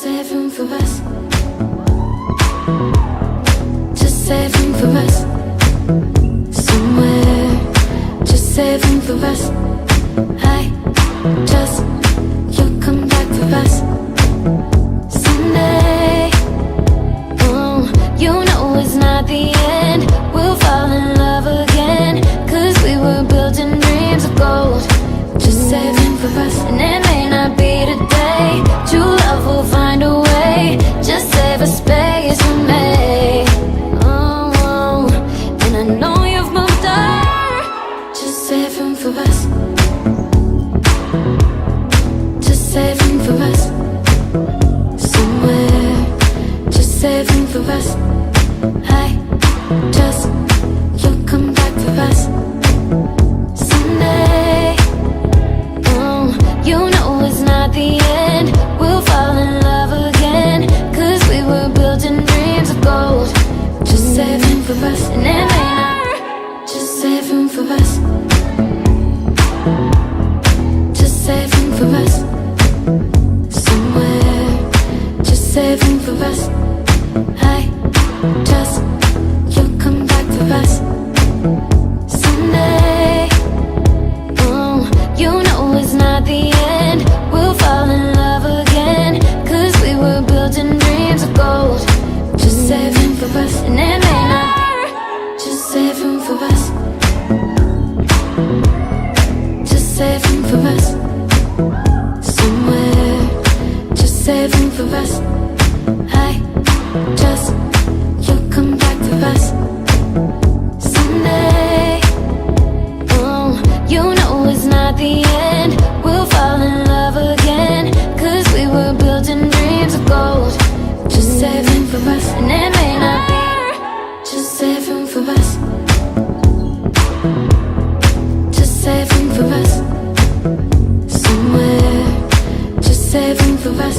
save room for us. Just save room for us. Somewhere, just save room for us. I just, you'll come back for us someday. Oh, you know it's not the end. We'll fall in love again, 'cause we were building dreams of gold. Just save room for us. And it may not be today, true love will find a way. Just save a space for me. Oh, oh. And I know you've moved on. Just save room for us. Just save room for us. Somewhere, just save room for us. I just, you'll come back for us someday. Oh, you know it's not the end. We'll fall in love again, 'cause we were building dreams of gold. Just save room for us. And it may not, just save room for us. Just save room for us. Somewhere, just save room for us. I just, you'll come back for us someday. Oh, you know it's not the end. We'll fall in love again, 'cause we were building dreams of gold. Just save room for us. And it may not, just save room for us. Just save room for us. Somewhere, just save room for us. I just, you'll come back for us someday. Oh, you know it's not the end. We'll fall in love again, 'cause we were building dreams of gold. Just save room for us. And it may not be, just save room for us. Just save room for us. Somewhere, just save room for us.